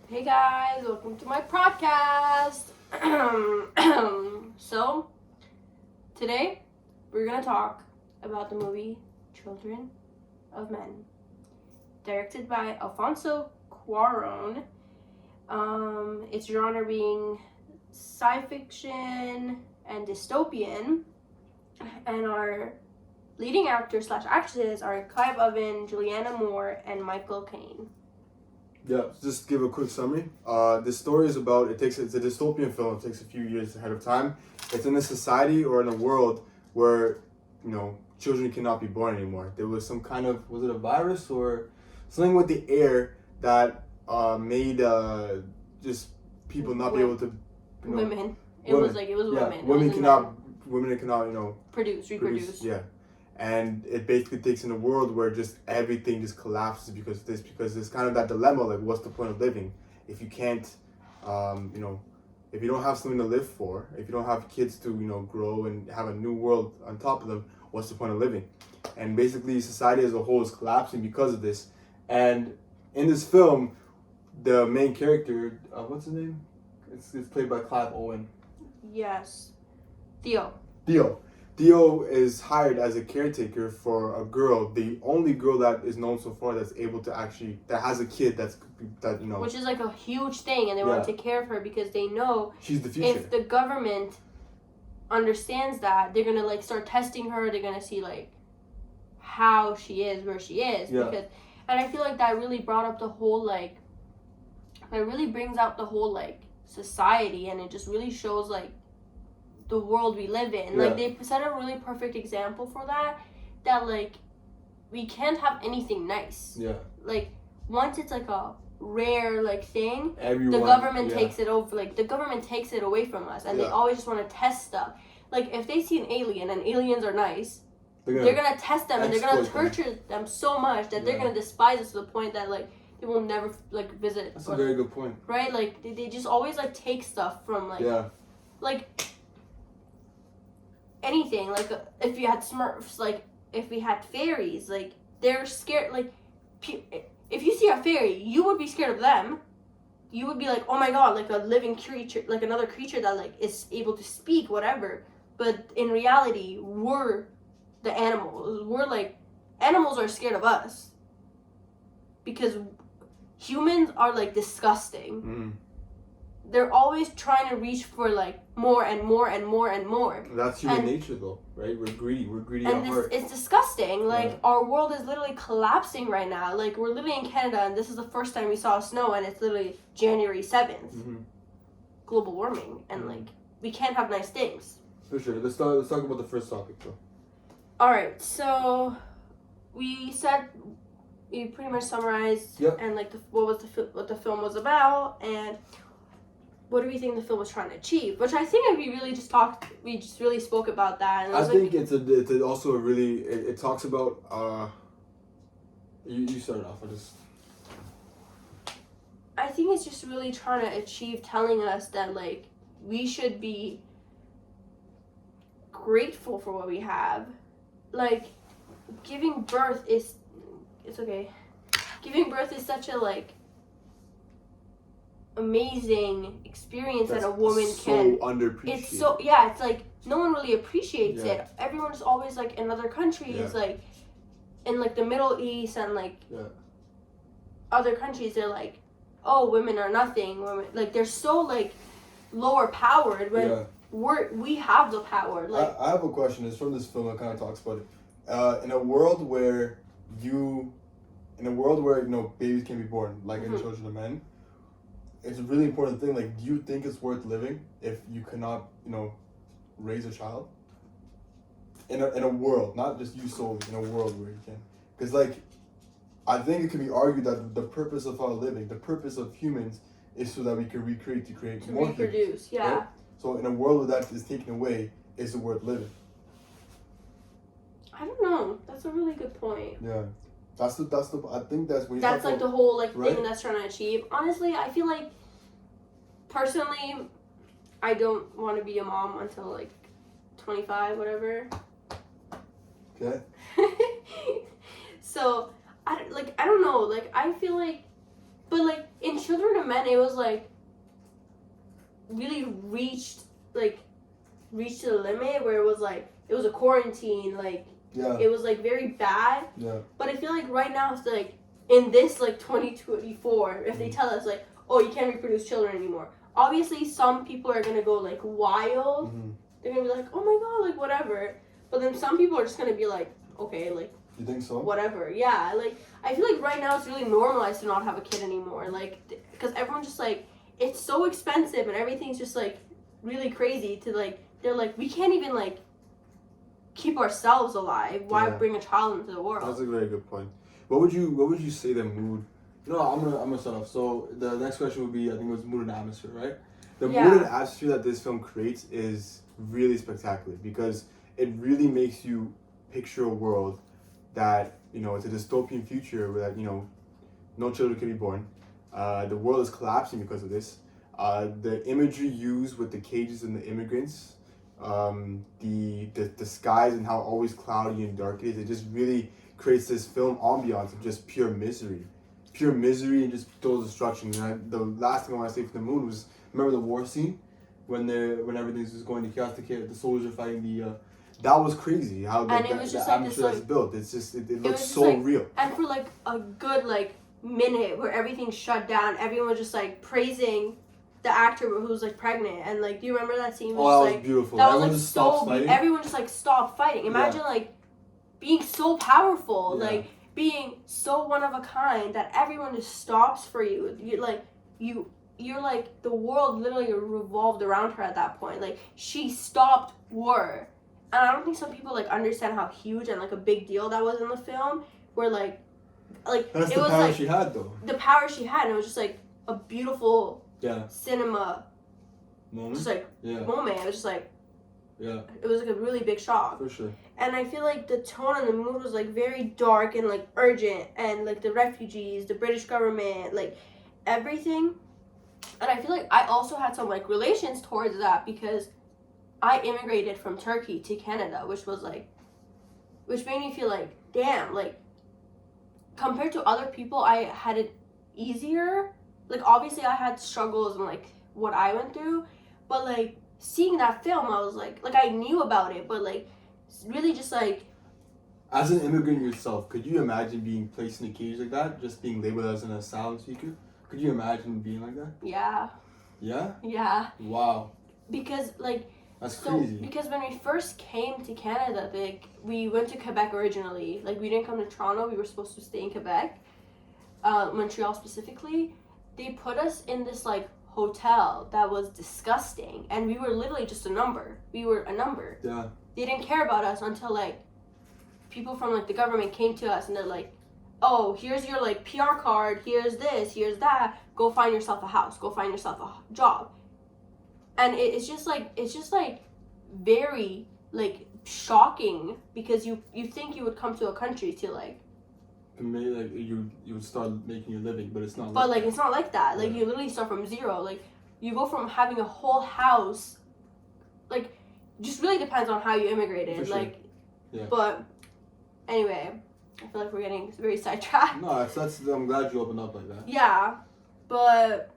Hey guys, welcome to my podcast. So, today we're gonna talk about the movie Children of Men, directed by Alfonso Cuarón. Its genre being sci fiction and dystopian, and our leading actors / actresses are Clive Owen, Juliana Moore, and Michael Caine. Yeah, just give a quick summary. This story is about, it's a dystopian film. It takes a few years ahead of time. It's in a society or in a world where, children cannot be born anymore. There was some kind of, was it a virus or something with the air that made just people not be able to, women. It was women. Women cannot, reproduce. Yeah. And it basically takes in a world where just everything just collapses because there's kind of that dilemma, like what's the point of living if you can't, if you don't have something to live for, if you don't have kids to, grow and have a new world on top of them, what's the point of living? And basically society as a whole is collapsing because of this. And in this film, the main character, what's his name? It's played by Clive Owen. Yes. Theo. Theo is hired as a caretaker for a girl, the only girl that is known so far that has a kid that. Which is like a huge thing, and they want to take care of her because they know she's the future. If the government understands that, they're gonna like start testing her. They're gonna see like how she is, where she is, because, and I feel like that really brought up the whole like, it really brings out the whole like society, and it just really shows like the world we live in. Like they set a really perfect example for that like we can't have anything nice. Like once it's like a rare like thing, the government takes it over. Like the government takes it away from us, and they always just want to test stuff. Like if they see an alien and aliens are nice, they're gonna test them and they're gonna torture them so much that they're gonna despise us to the point that like they will never like visit. That's a very good point. Right? Like they just always like take stuff from like like anything. Like if you had Smurfs, like if we had fairies, like they're scared. Like if you see a fairy, you would be scared of them. You would be like, oh my god, like a living creature, like another creature that like is able to speak, whatever. But in reality, we're the animals. We're like, animals are scared of us because humans are like disgusting. They're always trying to reach for like more and more and more and more. That's human nature though, right? We're greedy and it's disgusting. Like our world is literally collapsing right now. Like we're living in Canada, and this is the first time we saw snow, and it's literally January 7th. Global warming, and like we can't have nice things. For sure. Let's talk about the first topic though. Alright, so we pretty much summarized and like what the film was about, and what do we think the film was trying to achieve? Which I think we just really spoke about that. And I think it's also a really, it talks about, you start off, I think it's just really trying to achieve telling us that like, we should be grateful for what we have. Like, giving birth is, it's okay. Giving birth is such a like, amazing experience that a woman can. Underappreciated. It's it's like no one really appreciates it. Everyone's always like in other countries, like in like the Middle East and like other countries, they're like, oh, women are nothing. Women like they're so like lower powered when we have the power. Like I have a question. It's from this film. It kind of talks about it. In a world where babies can be born, like in Children of Men. It's a really important thing. Like, do you think it's worth living if you cannot, raise a child? In a world, not just you solely, in a world where you can. Because, like, I think it can be argued that the purpose of our living, the purpose of humans, is so that we can create more reproduce, humans, right? So in a world where that is taken away, is it worth living? I don't know. That's a really good point. Yeah. I think that's when that's like the whole like thing that's trying to achieve. Honestly, I feel like personally, I don't want to be a mom until like 25, whatever. Okay. So I don't know. Like I feel like But like in Children of Men, it was like really reached to the limit where it was a quarantine, like it was like very bad. Yeah. But I feel like right now it's like in this like 2024, if they tell us like, oh, you can't reproduce children anymore, obviously some people are gonna go like wild. They're gonna be like, oh my god, like whatever. But then some people are just gonna be like, okay, like, you think so? Whatever. Yeah, like I feel like right now it's really normalized to not have a kid anymore, like because everyone's just like, it's so expensive and everything's just like really crazy to like, they're like, we can't even like keep ourselves alive. Why bring a child into the world? That's a very good point. What would you say the mood? No, I'm gonna start off. So the next question would be, I think it was mood and atmosphere, right? The mood and atmosphere that this film creates is really spectacular because it really makes you picture a world that, you know, it's a dystopian future where, you know, no children can be born. The world is collapsing because of this. The imagery used with the cages and the immigrants, the skies and how always cloudy and dark it is, it just really creates this film ambiance of just pure misery and just total destruction. And the last thing I want to say for the moon was, remember the war scene when everything's just going to chaos, the soldiers are fighting that was crazy how the atmosphere that's built. It's just it looks so real. And for like a good like minute where everything shut down, everyone was just like praising the actor who's like pregnant, and like, do you remember that scene? That was beautiful. That was like so. Everyone just like stopped fighting. Imagine like being so powerful, like being so one of a kind that everyone just stops for you. You're like, the world literally revolved around her at that point. Like, she stopped war. And I don't think some people like understand how huge and like a big deal that was in the film. Where like that's it the was power like she had though. The power she had, and it was just like a beautiful cinema moment. Just like moment. It was just like it was like a really big shock. For sure. And I feel like the tone and the mood was like very dark and like urgent, and like the refugees, the British government, like everything. And I feel like I also had some like relations towards that because I immigrated from Turkey to Canada, which made me feel like, damn, like compared to other people, I had it easier. Like obviously I had struggles and like what I went through, but like seeing that film, I was like I knew about it, but like really just like, as an immigrant yourself, could you imagine being placed in a cage like that, just being labeled as an asylum seeker? Could you imagine being like that? Yeah. Yeah? Yeah. Wow. Because like, that's crazy. Because when we first came to Canada, like we went to Quebec originally. Like we didn't come to Toronto. We were supposed to stay in Quebec, Montreal specifically. They put us in this like hotel that was disgusting, and we were literally just a number. We were a number. Yeah. They didn't care about us until like people from like the government came to us and they're like, oh, here's your like PR card. Here's this. Here's that. Go find yourself a house. Go find yourself a job. And it's just like very like shocking because you think you would come to a country to like, maybe like you would start making your living, but it's not. But like it's not like that. Like you literally start from zero. Like you go from having a whole house, like just really depends on how you immigrated. For sure. Like, but anyway, I feel like we're getting very sidetracked. No, that's I'm glad you opened up like that. Yeah, but.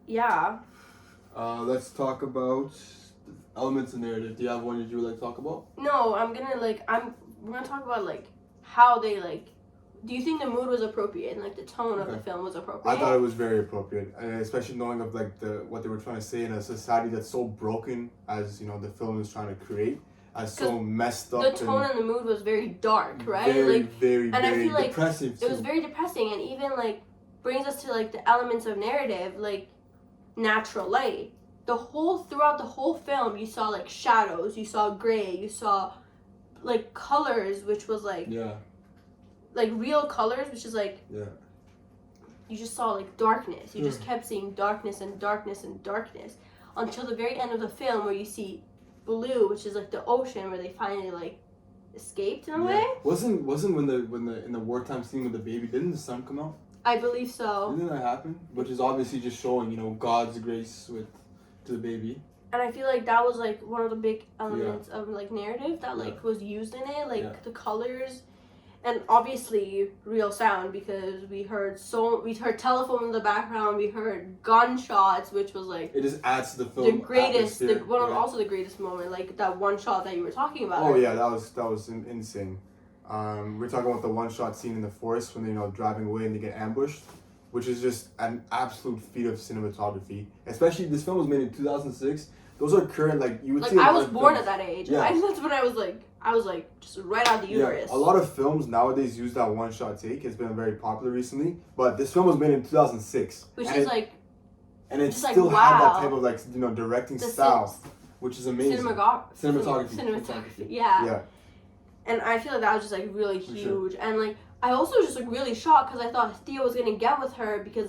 Yeah. Let's talk about elements of narrative. Do you have one that you would like to talk about? No, we're gonna talk about like how they like. Do you think the mood was appropriate and like the tone of the film was appropriate? I thought it was very appropriate, and especially knowing of like what they were trying to say in a society that's so broken as, you know, the film is trying to create, as so messed up. The tone and the mood was very dark, right? Very, like, very, and very I feel like depressive. It was very depressing, and even like brings us to like the elements of narrative, like natural light. Throughout the whole film, you saw like shadows, you saw gray, you saw like colors, which was like like real colors, which is like you just saw like darkness. You just kept seeing darkness and darkness and darkness until the very end of the film, where you see blue, which is like the ocean, where they finally like escaped in a way. Wasn't when the in the wartime scene with the baby, didn't the sun come out? I believe so. Didn't that happen? Which is obviously just showing, you know, God's grace to the baby. And I feel like that was like one of the big elements of like narrative that like was used in it, like the colors. And obviously real sound, because we heard telephone in the background, we heard gunshots, which was like it just adds to the film. The greatest, also the greatest moment, like that one shot that you were talking about. Oh yeah, that was insane. We're talking about the one shot scene in the forest when they're driving away and they get ambushed, which is just an absolute feat of cinematography. Especially this film was made in 2006. Those are current, like you would see. I was born at that age. Yeah. That's when I was like just right out of the uterus. Yeah, a lot of films nowadays use that one shot take. It's been very popular recently, but this film was made in 2006, and it still had that type of directing style, which is amazing. Cinematography. Yeah. And I feel like that was just like really huge, and I also was just really shocked because I thought Theo was gonna get with her because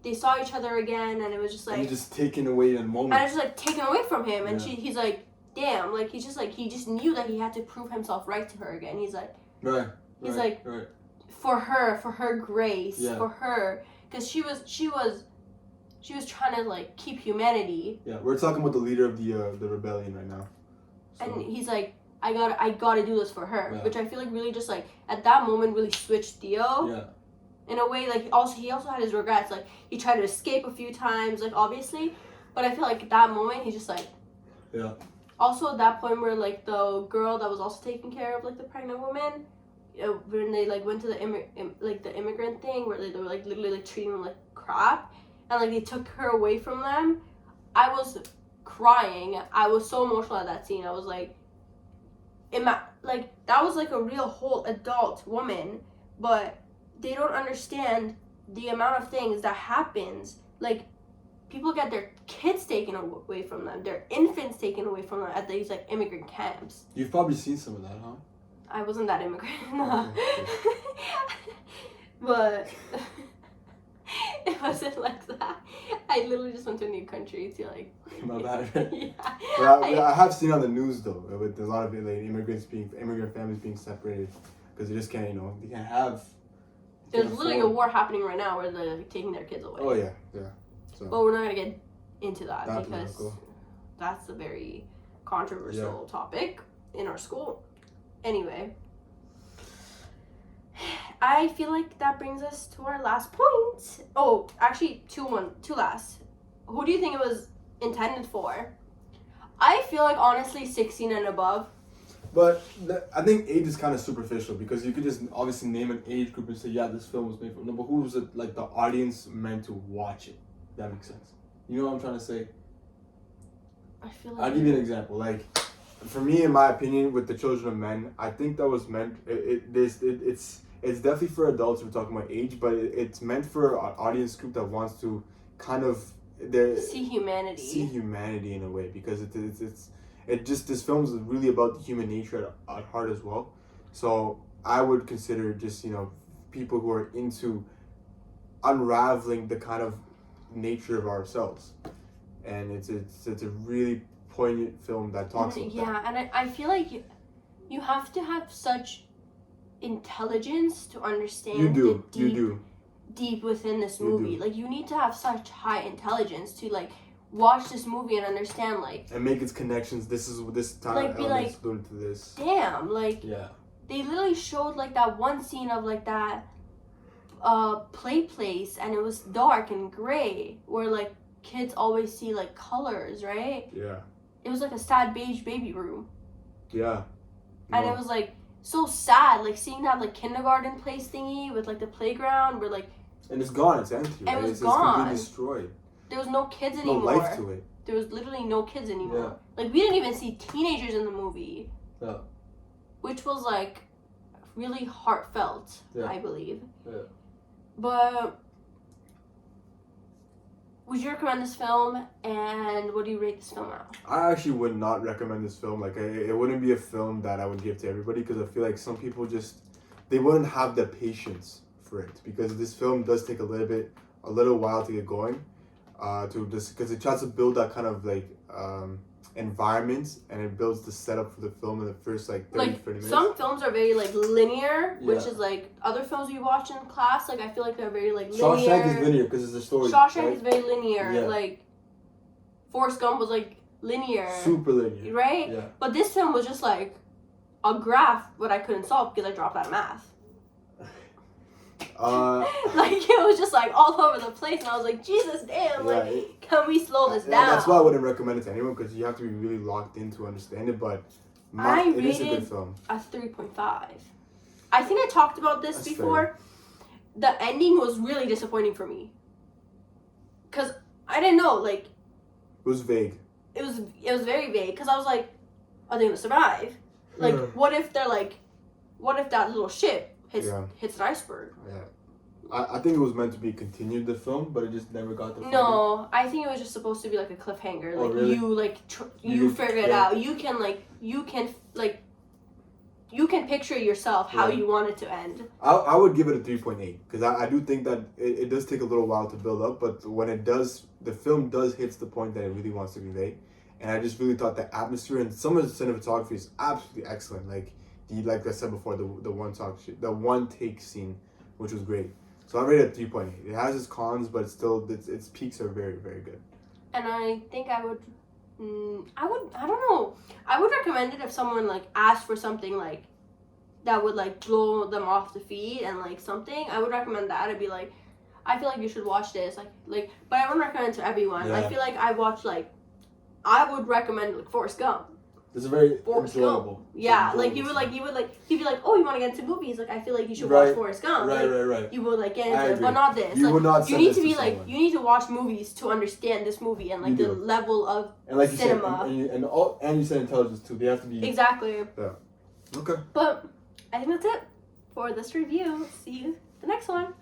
they saw each other again, and it was just and he's just taken away in a moment. And it's just taken away from him, and he's like, damn, he just knew that he had to prove himself right to her again. He's like, right. For her grace, for her, because she was trying to keep humanity. Yeah, we're talking about the leader of the rebellion right now. So. And he's like, I gotta do this for her, which I feel like really just at that moment really switched Theo. Yeah. In a way, he also had his regrets. He tried to escape a few times, obviously, but I feel like at that moment he's just yeah. Also, at that point where the girl that was also taking care of the pregnant woman, when they went to the immigrant thing where they were literally treating them like crap, and they took her away from them, I was crying. I was so emotional at that scene. I was that was a real whole adult woman, but they don't understand the amount of things that happens. People get their kids taken away from them, their infants taken away from them at these immigrant camps. You've probably seen some of that, huh? I wasn't that immigrant, no. But it wasn't like that. I literally just went to a new country to My bad. Yeah. But I have seen on the news though, with a lot of immigrant families being separated because they just can't, they can't have. There's literally a war happening right now where they're taking their kids away. Oh yeah. So. But we're not gonna get into that because that's a very controversial topic in our school. Anyway, I feel like that brings us to our last point. Oh, actually, two last. Who do you think it was intended for? I feel like honestly 16 and above. But I think age is kind of superficial because you could just obviously name an age group and say, yeah, this film was made for. No, but who was it, the audience meant to watch it? That makes sense. You know what I'm trying to say? I feel like... I'll give you an example. For me, in my opinion, with The Children of Men, I think that was meant... It's definitely for adults. We're talking about age, but it's meant for an audience group that wants to kind of... See humanity. See humanity in a way because this film is really about the human nature at heart as well. So I would consider just, people who are into unraveling the kind of nature of ourselves. And it's a really poignant film that talks about that. Yeah, and I feel like you have to have such intelligence to understand deep within this movie. You need to have such high intelligence to watch this movie and understand and make its connections. This time elements going to this. Damn, they literally showed that one scene of that play place, and it was dark and gray where kids always see colors, right? Yeah. It was a sad beige baby room. Yeah. And it was so sad, seeing that kindergarten place thingy with the playground where and it's gone. It's empty. Right? It's gone. It's completely destroyed. There was no kids anymore. No life to it. There was literally no kids anymore. Yeah. We didn't even see teenagers in the movie. Yeah. Which was really heartfelt, I believe. Yeah. But would you recommend this film, and what do you rate this film out? I actually would not recommend this film. It wouldn't be a film that I would give to everybody because I feel like some people they wouldn't have the patience for it because this film does take a little while to get going. Because it tries to build that kind of environment, and it builds the setup for the film in the first 30 minutes. Some films are very linear, which is other films we watch in class. I feel like they're very linear. Shawshank is linear because it's a story. Shawshank is very linear. Yeah. Forrest Gump was linear. Super linear. Right? Yeah. But this film was just a graph, but I couldn't solve because I dropped out of math. Like it was just like all over the place, and I was like, Jesus damn, like can we slow this down? That's why I wouldn't recommend it to anyone, because you have to be really locked in to understand it. But it is a good film. A 3.5. I think I talked about this before. Fair. The ending was really disappointing for me, cause I didn't know, like. It was vague. It was very vague, cause I was like, are they gonna survive? Like, what if that little ship hits an iceberg? Yeah. I think it was meant to be continued, the film, but it just never got the. No, I think it was just supposed to be like a cliffhanger. Like really? You figure it out. You can picture yourself how you want it to end. I would give it a 3.8, because I do think that it does take a little while to build up, but when it does, the film does hit the point that it really wants to convey. And I just really thought the atmosphere and some of the cinematography is absolutely excellent. Like I said before, the one take scene, which was great. So I rate it 3.8. It has its cons, but still its peaks are very, very good. And I think I don't know. I would recommend it if someone like asked for something like that would like blow them off the feet and like something. I would recommend that. I'd be like, I feel like you should watch this. Like, but I wouldn't recommend it to everyone. Yeah. I feel like I would recommend like Forrest Gump. It's a very enjoyable. Yeah, like he'd be like, oh, you want to get into movies? Like I feel like you should watch Forrest Gump. Right. You would like get into it, but not this. You would not. You need to be like, you need to watch movies to understand this movie and like the level of like cinema. You said, and you said intelligence too. They have to be exactly. Yeah. Okay. But I think that's it for this review. See you the next one.